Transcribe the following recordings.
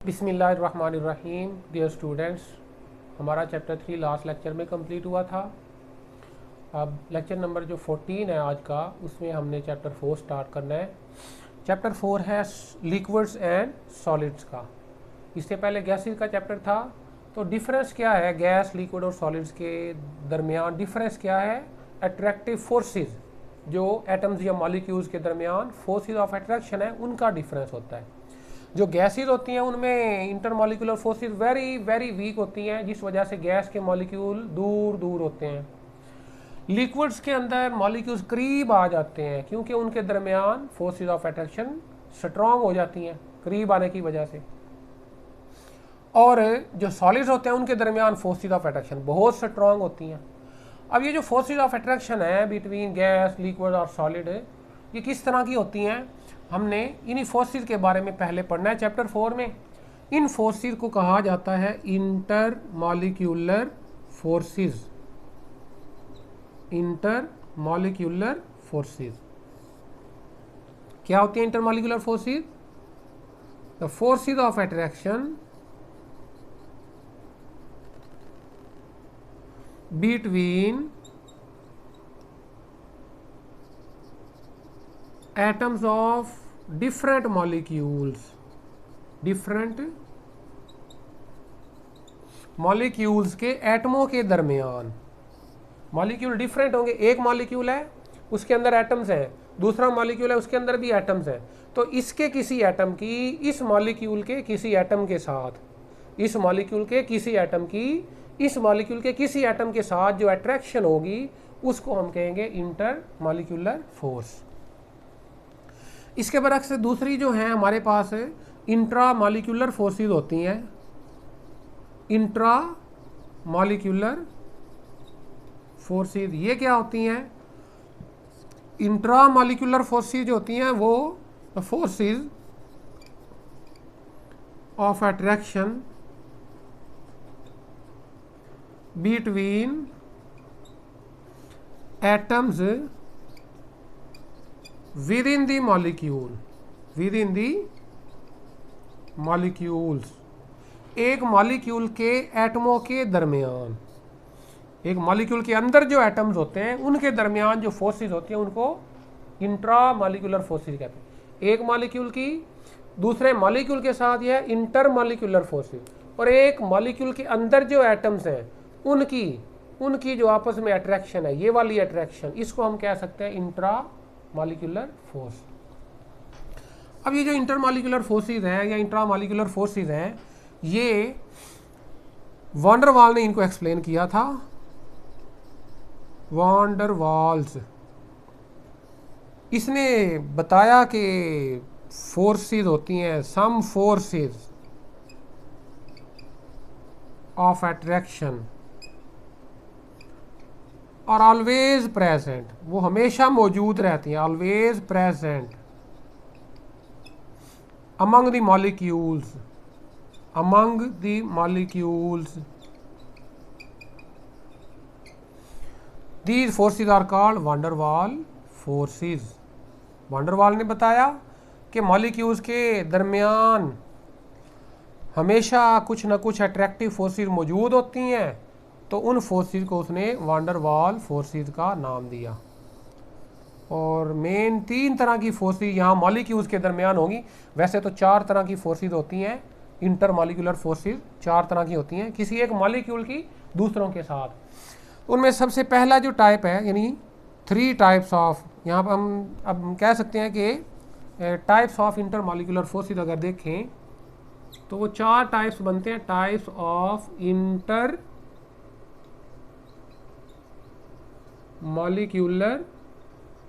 बिस्मिल्लाहिर्रहमानिर्रहीम। Dear students, हमारा chapter 3 last lecture में कंप्लीट हुआ था। अब लेक्चर नंबर जो 14 है आज का, उसमें हमने चैप्टर 4 स्टार्ट करना है। चैप्टर 4 है लिक्विड्स एंड सॉलिड्स का। इससे पहले गैसेस का चैप्टर था। तो डिफरेंस क्या है गैस, लिक्विड और सॉलिड्स के दरमियान? डिफरेंस क्या है? अट्रैक्टिव फोर्सेस, जो एटम्स या मॉलिक्यूल्स के दरमियान फोर्सेस ऑफ अट्रैक्शन है, उनका डिफरेंस होता है। जो गैसेस होती हैं उनमें intermolecular forces very very weak होती हैं, जिस वजह से गैस के मॉलिक्यूल दूर दूर होते हैं। लिक्विड्स के अंदर मॉलिक्यूल्स करीब आ जाते हैं क्योंकि उनके दरमियान फोर्सेस ऑफ अट्रैक्शन स्ट्रॉन्ग हो जाती हैं करीब आने की वजह से। और जो सॉलिड्स होते हैं उनके दरमियान फोर्सेस ऑफ अट्रैक्शन बहुत स्ट्रॉन्ग होती हैं। अब ये जो फोर्सेस ऑफ अट्रैक्शन है बिटवीन गैस, लिक्विड और सॉलिड, ये किस तरह की होती हैं? हमने इन्हीं फोर्सेस के बारे में पहले पढ़ना है चैप्टर 4 में। इन फोर्सेस को कहा जाता है inter molecular forces. Inter molecular forces क्या होती है? Inter molecular forces the forces of attraction between atoms of different molecules के एटमों के दरमियान। मॉलिक्यूल डिफरेंट होंगे। एक मॉलिक्यूल है उसके अंदर एटम्स हैं, दूसरा मॉलिक्यूल है उसके अंदर भी एटम्स हैं। तो इसके किसी एटम की इस मॉलिक्यूल के किसी एटम के साथ, इस मॉलिक्यूल के किसी एटम की इस मॉलिक्यूल के किसी एटम के साथ जो अट्रैक्शन होगी उसको हम कहेंगे इंटर मॉलिक्यूलर फोर्स। इसके बरक्स से दूसरी जो है हमारे पास इंट्रा मॉलिक्यूलर फोर्सेस होती हैं। इंट्रा मॉलिक्यूलर फोर्सेस ये क्या होती हैं? इंट्रा मॉलिक्यूलर फोर्सेस जो होती हैं वो forces of attraction between atoms within the molecules, एक मॉलिक्यूल के एटमों के दरमियान, एक मॉलिक्यूल के अंदर जो एटम्स होते हैं उनके दरमियान जो फोर्सेस होती हैं उनको इंट्रा मॉलिक्यूलर फोर्सेस कहते हैं। एक मॉलिक्यूल की दूसरे मॉलिक्यूल के साथ यह इंटर मॉलिक्यूलर फोर्सेस, और एक मॉलिक्यूल के अंदर जो एटम्स हैं उनकी जो आपस में अट्रैक्शन है, ये वाली अट्रैक्शन, इसको हम कह सकते हैं इंट्रा मॉलिक्यूलर फोर्स। अब ये जो इंटर मॉलिक्यूलर फोर्सेस हैं या इंट्रा मॉलिक्यूलर फोर्सेस हैं, ये वॉन डर वाल ने इनको एक्सप्लेन किया था। वॉन डर वाल्स, इसने बताया कि फोर्सेस होती हैं, सम फोर्सेस ऑफ अट्रैक्शन और ऑलवेज प्रेजेंट, वो हमेशा मौजूद रहती हैं, always present among the molecules, these forces are called van der Waals forces. Von der वाल ने बताया कि मॉलिक्यूल्स के दरमियान हमेशा कुछ ना कुछ अट्रैक्टिव फोर्सेस मौजूद होती हैं, तो उन फोर्सेस को उसने वॉन डर वाल फोर्सेस का नाम दिया। और मेन 3 तरह की फोर्सेस यहाँ मॉलिक्यूल्स के दरमियान होंगी। वैसे तो 4 तरह की फोर्सेस होती हैं, इंटर मॉलिक्यूलर फोर्सेस 4 तरह की होती हैं किसी एक मॉलिक्यूल की दूसरों के साथ। उनमें सबसे पहला जो टाइप है, यानी 3 टाइप्स ऑफ, यहाँ पर हम अब कह सकते हैं कि types of inter molecular forces अगर देखें तो वो 4 टाइप्स बनते हैं, types of inter molecular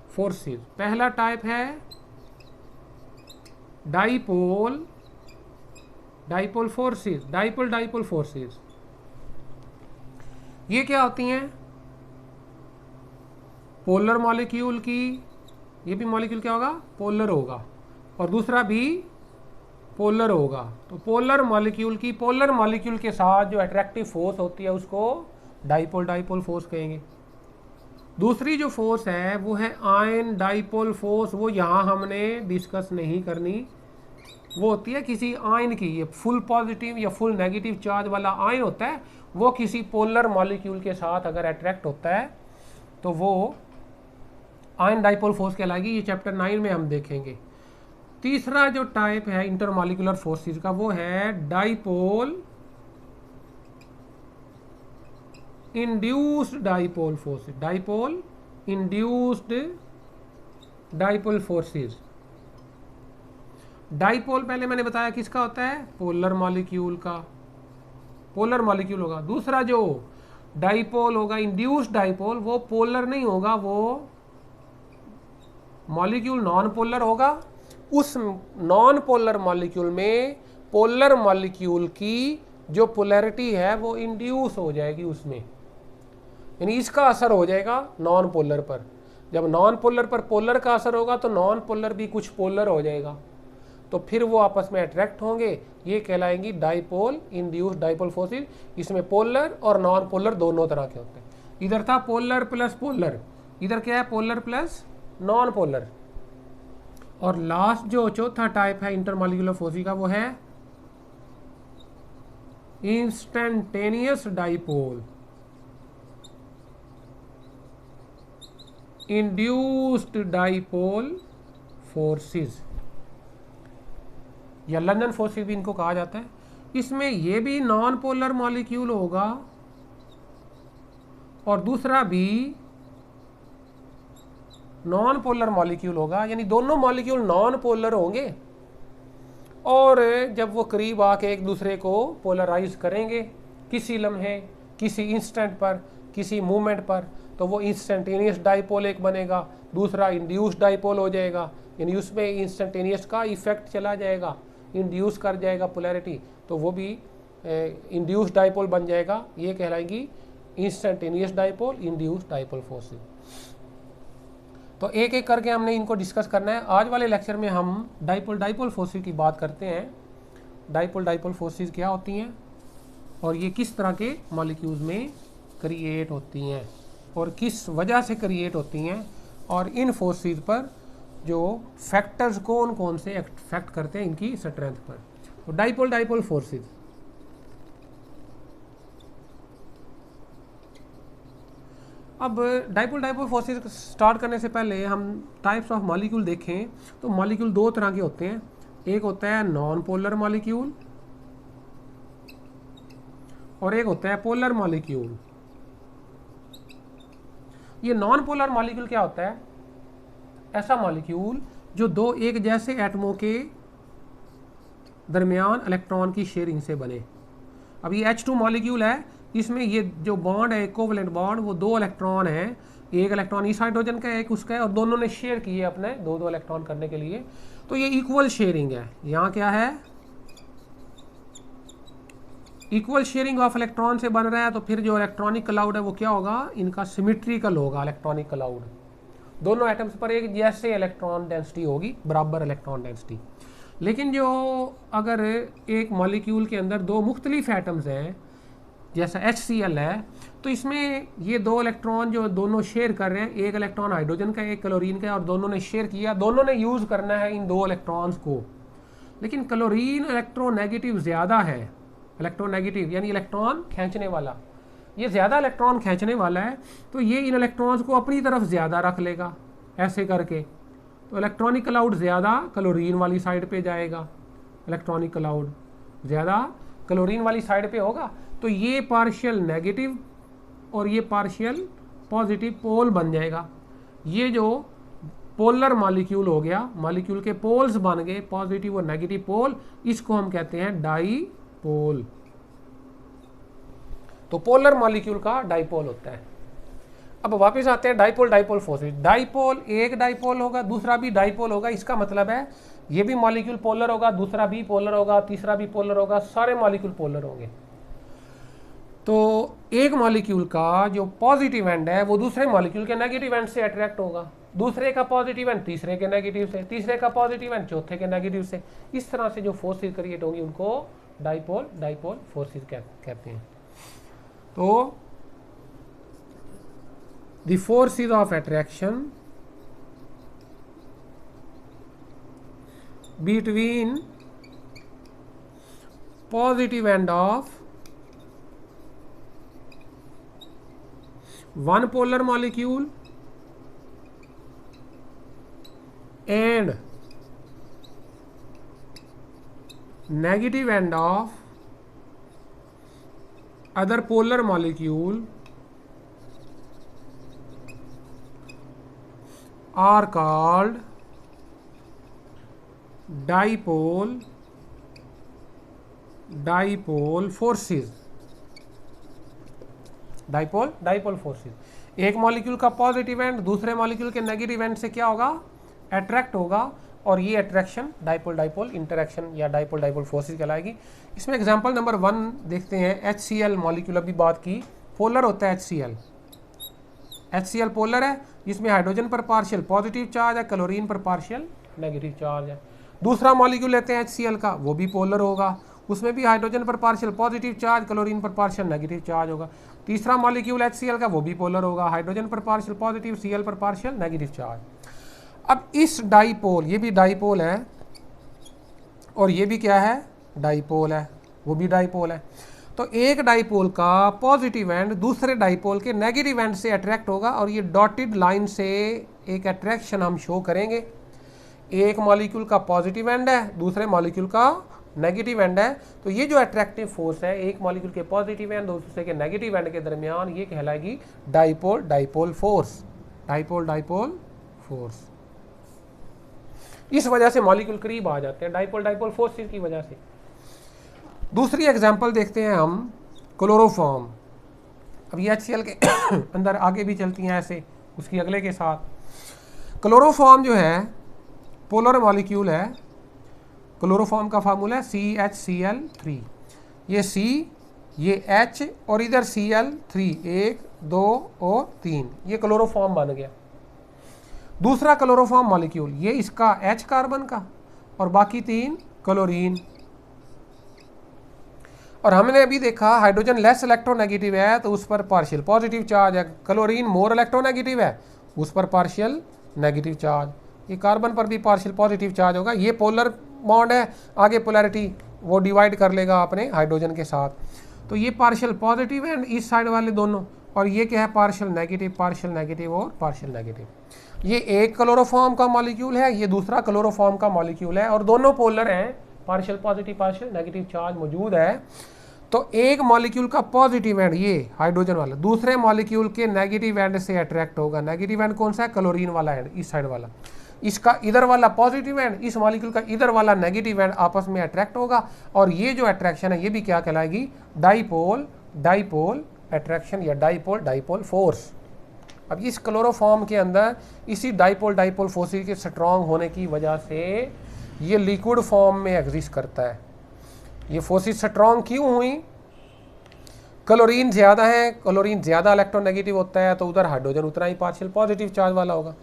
forces. पहला टाइप है डाइपोल फोर्सेस, डाइपोल फोर्सेस। ये क्या होती हैं? पोलर मॉलिक्यूल की, ये भी मॉलिक्यूल क्या होगा? पोलर होगा, और दूसरा भी पोलर होगा। तो पोलर मॉलिक्यूल के साथ जो अट्रैक्टिव फोर्स होती है उसको डाइपोल फोर्स कहेंगे। दूसरी जो फोर्स है वो है आयन डाइपोल फोर्स। वो यहाँ हमने डिस्कस नहीं करनी, वो होती है किसी आयन की, ये फुल पॉजिटिव या फुल नेगेटिव चार्ज वाला आयन होता है, वो किसी पोलर मॉलिक्यूल के साथ अगर अट्रैक्ट होता है तो वो आयन डाइपोल फोर्स कहलाएगी। ये चैप्टर 9 में हम देखेंगे। तीसरा जो टाइप है इंटरमॉलिक्यूलर फोर्सेस का वो है dipole induced dipole forces. Dipole induced dipole forces. Dipole पहले मैंने बताया किसका होता है, पोलर मॉलिक्यूल का, पोलर मॉलिक्यूल होगा। दूसरा जो डाइपोल होगा इंड्यूस्ड डाइपोल, वो पोलर नहीं होगा, वो मॉलिक्यूल नॉन पोलर होगा। उस नॉन पोलर मॉलिक्यूल में पोलर मॉलिक्यूल की जो पोलैरिटी है वो इंड्यूस हो जाएगी उसमें, यानी इसका असर हो जाएगा नॉन पोलर पर। जब नॉन पोलर पर पोलर का असर होगा तो नॉन पोलर भी कुछ पोलर हो जाएगा, तो फिर वो आपस में अट्रैक्ट होंगे। ये कहलाएंगी डाइपोल इंड्यूस्ड डाइपोल फोर्सेस। इसमें पोलर और नॉन पोलर दोनों तरह के होते हैं। इधर था पोलर प्लस पोलर, इधर क्या है पोलर प्लस नॉन पोलर। और लास्ट जो चौथा टाइप है इंटरमॉलिक्यूलर फोर्सेस का वो है instantaneous dipole induced dipole forces, या लंदन फोर्सेस भी इनको कहा जाता है। इसमें ये भी नॉन पोलर मॉलिक्यूल होगा और दूसरा भी नॉन पोलर मॉलिक्यूल होगा, यानी दोनों मॉलिक्यूल नॉन पोलर होंगे और जब वो करीब आके एक दूसरे को पोलराइज करेंगे किसी लम्हे, किसी इंस्टेंट पर, किसी मूवमेंट पर, तो वो इंस्टेंटेनियस डाइपोल एक बनेगा, दूसरा इंड्यूस्ड डाइपोल हो जाएगा। यानी उसमें इंस्टेंटेनियस का इफेक्ट चला जाएगा, इंड्यूस कर जाएगा पोलैरिटी, तो वो भी इंड्यूस्ड डाइपोल बन जाएगा। ये कहलाएगी instantaneous dipole induced dipole forces. तो एक एक करके हमने इनको डिस्कस करना है। आज वाले लेक्चर में हम डाइपोल डाइपोल फोर्सेस की बात करते हैं। डाइपोल डाइपोल फोर्सेस क्या होती हैं और ये किस तरह के मॉलिक्यूल्स में क्रिएट होती हैं और किस वजह से क्रिएट होती हैं, और इन फोर्सेस पर जो फैक्टर्स कौन कौन से इफेक्ट करते हैं इनकी स्ट्रेंथ पर। तो डाइपोल डाइपोल फोर्सेस, अब डाइपोल डाइपोल फोर्सेस स्टार्ट करने से पहले हम टाइप्स ऑफ मॉलिक्यूल देखें तो मॉलिक्यूल दो तरह के होते हैं। एक होता है नॉन पोलर मॉलिक्यूल और एक होता है पोलर मॉलिक्यूल। ये नॉन पोलर मॉलिक्यूल क्या होता है, ऐसा मॉलिक्यूल जो दो एक जैसे एटमों के दरमियान इलेक्ट्रॉन की शेयरिंग से बने। अब ये H2 मॉलिक्यूल है, इसमें ये जो बॉन्ड है इक्विवेलेंट बॉन्ड, वो दो इलेक्ट्रॉन है, एक इलेक्ट्रॉन इस हाइड्रोजन का है एक उसका है, और दोनों ने शेयर किए अपने दो दो इलेक्ट्रॉन करने के लिए, तो ये इक्वल शेयरिंग है। यहाँ क्या है, इक्वल शेयरिंग ऑफ इलेक्ट्रॉन से बन रहा है, तो फिर जो इलेक्ट्रॉनिक क्लाउड है वो क्या होगा, इनका सिमेट्रिकल होगा इलेक्ट्रॉनिक क्लाउड। दोनों एटम्स पर एक जैसे इलेक्ट्रॉन डेंसिटी होगी, बराबर इलेक्ट्रॉन डेंसिटी। लेकिन जो अगर एक मॉलिक्यूल के अंदर दो मुख्तलिफ एटम्स हैं जैसा HCl है, तो इसमें ये दो इलेक्ट्रॉन जो दोनों शेयर कर रहे हैं, एक इलेक्ट्रॉन हाइड्रोजन का एक क्लोरीन का है, और दोनों ने शेयर किया, दोनों ने यूज़ करना है इन दो इलेक्ट्रॉन्स को। लेकिन क्लोरीन इलेक्ट्रोनेगेटिव ज़्यादा है, इलेक्ट्रोनेगेटिव यानी इलेक्ट्रॉन खींचने वाला, ये ज़्यादा इलेक्ट्रॉन खींचने वाला है, तो ये इन इलेक्ट्रॉन्स को अपनी तरफ ज़्यादा रख लेगा ऐसे करके, तो इलेक्ट्रॉनिक क्लाउड ज़्यादा क्लोरीन वाली साइड पे जाएगा, इलेक्ट्रॉनिक क्लाउड ज़्यादा क्लोरीन वाली साइड पे होगा, तो ये पार्शियल नेगेटिव और ये पार्शियल पॉजिटिव पोल बन जाएगा। ये जो पोलर मॉलिक्यूल हो गया, मॉलिक्यूल के पोल्स बन गए पॉजिटिव और नेगेटिव पोल, इसको हम कहते हैं डाईपोल। तो पोलर मॉलिक्यूल का डाईपोल होता है। अब वापस आते हैं डाईपोल डाईपोल फोर्सेस। डाईपोल एक डाईपोल होगा, दूसरा भी डाईपोल होगा, इसका मतलब है ये भी मॉलिक्यूल पोलर होगा, दूसरा भी पोलर होगा, तीसरा भी पोलर होगा, सारे मॉलिक्यूल पोलर होंगे। तो एक मॉलिक्यूल का जो पॉजिटिव एंड है वो दूसरे मॉलिक्यूल के नेगेटिव एंड से अट्रैक्ट होगा, दूसरे का पॉजिटिव एंड तीसरे के नेगेटिव से, तीसरे का पॉजिटिव एंड चौथे के नेगेटिव से। इस तरह से जो फोर्सेस क्रिएट होंगी उनको डाईपोल डाईपोल फोर्सेस कहते हैं। तो the forces of attraction between positive end of one polar molecule and negative end of other polar molecule are called dipole forces। Dipole forces. एक मॉलिक्यूल का पॉजिटिव एंड दूसरे molecule के negative and से क्या होगा, अट्रैक्ट होगा, और ये अट्रैक्शन डाइपोल इंटरेक्शन या डाइपोल फोर्सेस कहलाएगी। इसमें एग्जांपल नंबर 1 देखते हैं। HCl मॉलिक्यूल अभी बात की, पोलर होता है HCl पोलर है, जिसमें हाइड्रोजन पर पार्शियल पॉजिटिव चार्ज है, क्लोरीन पर पार्शियल नेगेटिव चार्ज है। दूसरा मॉलिक्यूल लेते हैं HCl का, वो भी पोलर होगा, उसमें भी हाइड्रोजन पर पार्शियल पॉजिटिव चार्ज, क्लोरीन पर पार्शियल नेगेटिव चार्ज होगा। तीसरा मॉलिक्यूल HCl का, वो भी पोलर होगा, हाइड्रोजन पर पार्शियल पॉजिटिव, Cl पर पार्शियल नेगेटिव चार्ज। अब इस डाइपोल, ये भी डाइपोल है और ये भी क्या है, डाइपोल है, वो भी डाइपोल है। तो एक डाइपोल का पॉजिटिव एंड दूसरे डाइपोल के नेगेटिव एंड से अट्रैक्ट होगा, और ये डॉटेड लाइन से एक अट्रैक्शन हम शो करेंगे। एक मॉलिक्यूल का पॉजिटिव एंड है, दूसरे मॉलिक्यूल का नेगेटिव एंड है, तो ये जो अट्रैक्टिव फोर्स है एक मॉलिक्यूल के पॉजिटिव एंड दूसरे के नेगेटिव एंड के दरमियान, ये कहलाएगी डाइपोल फोर्स। Dipole force. इस वजह से मॉलिक्यूल करीब आ जाते हैं डाइपोल फोर्सेस की वजह से। दूसरी एग्जांपल देखते हैं हम, क्लोरोफॉर्म। अब ये HCl के अंदर आगे भी चलती हैं ऐसे, उसकी अगले के साथ। क्लोरोफॉर्म जो है पोलर मॉलिक्यूल है। क्लोरोफॉर्म का फार्मूला है CHCl3। ये C, ये H और इधर Cl3, 1 2 और 3, ये क्लोरोफॉर्म बन गया। दूसरा क्लोरोफॉर्म मॉलिक्यूल, ये इसका H कार्बन का और बाकी 3 क्लोरीन। और हमने अभी देखा हाइड्रोजन लेस इलेक्ट्रोनेगेटिव है तो उस पर पार्शियल पॉजिटिव चार्ज है, क्लोरीन मोर इलेक्ट्रोनेगेटिव है उस पर पार्शियल नेगेटिव चार्ज, ये कार्बन पर भी पार्शियल पॉजिटिव चार्ज होगा। ये पोलर बॉन्ड है, आगे पोलैरिटी वो डिवाइड कर लेगा अपने हाइड्रोजन के साथ। तो ये पार्शियल पॉजिटिव एंड इस साइड वाले दोनों, और ये क्या है, पार्शियल नेगेटिव और पार्शियल नेगेटिव। ये एक क्लोरोफॉर्म का मॉलिक्यूल है, ये दूसरा क्लोरोफॉर्म का मॉलिक्यूल है, और दोनों पोलर हैं, partial positive partial negative charge मौजूद है। तो एक मॉलिक्यूल का पॉजिटिव एंड, ये हाइड्रोजन वाला, दूसरे मॉलिक्यूल के नेगेटिव एंड से अट्रैक्ट होगा। नेगेटिव एंड कौन सा है, क्लोरीन वाला एंड, इस साइड वाला। इसका इधर वाला पॉजिटिव एंड, इस मॉलिक्यूल का इधर वाला नेगेटिव एंड आपस में अट्रैक्ट होगा, और ये जो अट्रैक्शन है ये भी क्या कहलाएगी, डाइपोल अट्रैक्शन या डाइपोल फोर्स। अब इस क्लोरोफॉर्म के अंदर इसी डाइपोल फोर्स के स्ट्रॉन्ग होने की वजह से ये लिक्विड फॉर्म में एग्जिस्ट करता है। ये फोर्सेस स्ट्रॉन्ग क्यों हुई, क्लोरीन ज़्यादा है, क्लोरीन ज़्यादा इलेक्ट्रोनेगेटिव होता है तो उधर हाइड्रोजन उतना ही पार्शियल पॉजिटिव चार्ज वाला होगा।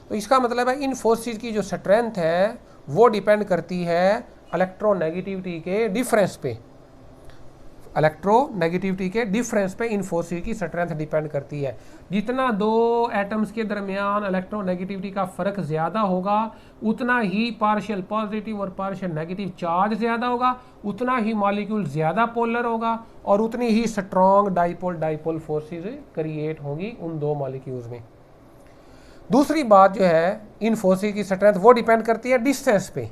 तो इसका मतलब है इन फोर्सेस की जो स्ट्रेंथ है वो डिपेंड करती है इलेक्ट्रोनेगेटिविटी के डिफरेंस पे। इलेक्ट्रोनेगेटिविटी के डिफरेंस पे इन फोर्सेस की स्ट्रेंथ डिपेंड करती है। जितना दो एटम्स के दरमियान इलेक्ट्रोनेगेटिविटी का फ़र्क ज़्यादा होगा उतना ही पार्शियल पॉजिटिव और पार्शियल नेगेटिव चार्ज ज़्यादा होगा, उतना ही मॉलिक्यूल ज़्यादा पोलर होगा, और उतनी ही स्ट्रॉन्ग डाइपोल फोर्सेस क्रिएट होंगी उन दो मॉलिक्यूल्स में। दूसरी बात जो है इन फोर्सेस की स्ट्रेंथ वो डिपेंड करती है डिस्टेंस पे,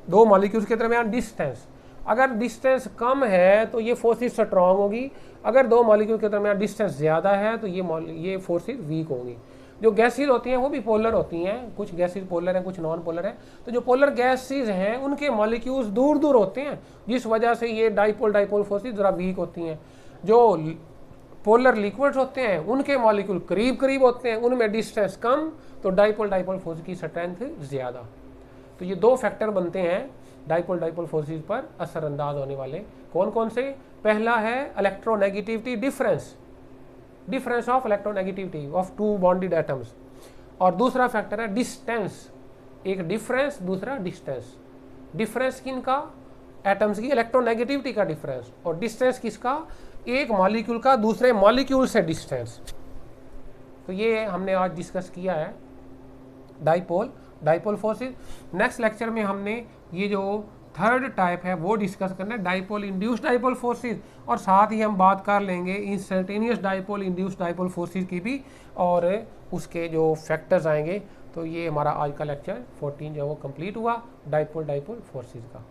दो मॉलिक्यूल्स के दरमियान डिस्टेंस। अगर डिस्टेंस कम है तो ये फोर्सेस स्ट्रॉन्ग होगी, अगर दो मॉलिक्यूल के दरमियान डिस्टेंस ज़्यादा है तो ये फोर्सेस वीक होंगी। जो गैसेस होती हैं वो भी पोलर होती हैं, कुछ गैसेस पोलर हैं, कुछ नॉन पोलर हैं। तो जो पोलर गैसेस हैं उनके मॉलिक्यूल्स दूर दूर होते हैं, जिस वजह से ये डाइपोल फोर्सेस ज़रा वीक होती हैं। जो पोलर लिक्विड्स होते हैं उनके मॉलिक्यूल करीब करीब होते हैं, उनमें डिस्टेंस कम, तो डाइपोल फोर्स की स्ट्रेंथ ज़्यादा। तो ये दो फैक्टर बनते हैं डाइपोल फोर्सेस पर असरअंदाज होने वाले। कौन कौन से, पहला है electronegativity difference of electronegativity of two bonded atoms, और दूसरा फैक्टर है डिस्टेंस, एक डिफरेंस दूसरा डिस्टेंस। डिफरेंस किनका, एटम्स की इलेक्ट्रोनेगेटिविटी का डिफरेंस, और डिस्टेंस किसका, एक मॉलिक्यूल का दूसरे मॉलिक्यूल से डिस्टेंस। तो ये हमने आज डिस्कस किया है डाइपोल फोर्सेस। नेक्स्ट लेक्चर में हमने ये जो थर्ड टाइप है वो डिस्कस करना है, डाइपोल इंड्यूस्ड डाइपोल फोर्सेस, और साथ ही हम बात कर लेंगे instantaneous dipole induced dipole forces की भी, और उसके जो फैक्टर्स आएंगे। तो ये हमारा आज का लेक्चर 14 जो वो कंप्लीट हुआ डाइपोल फोर्सेस का।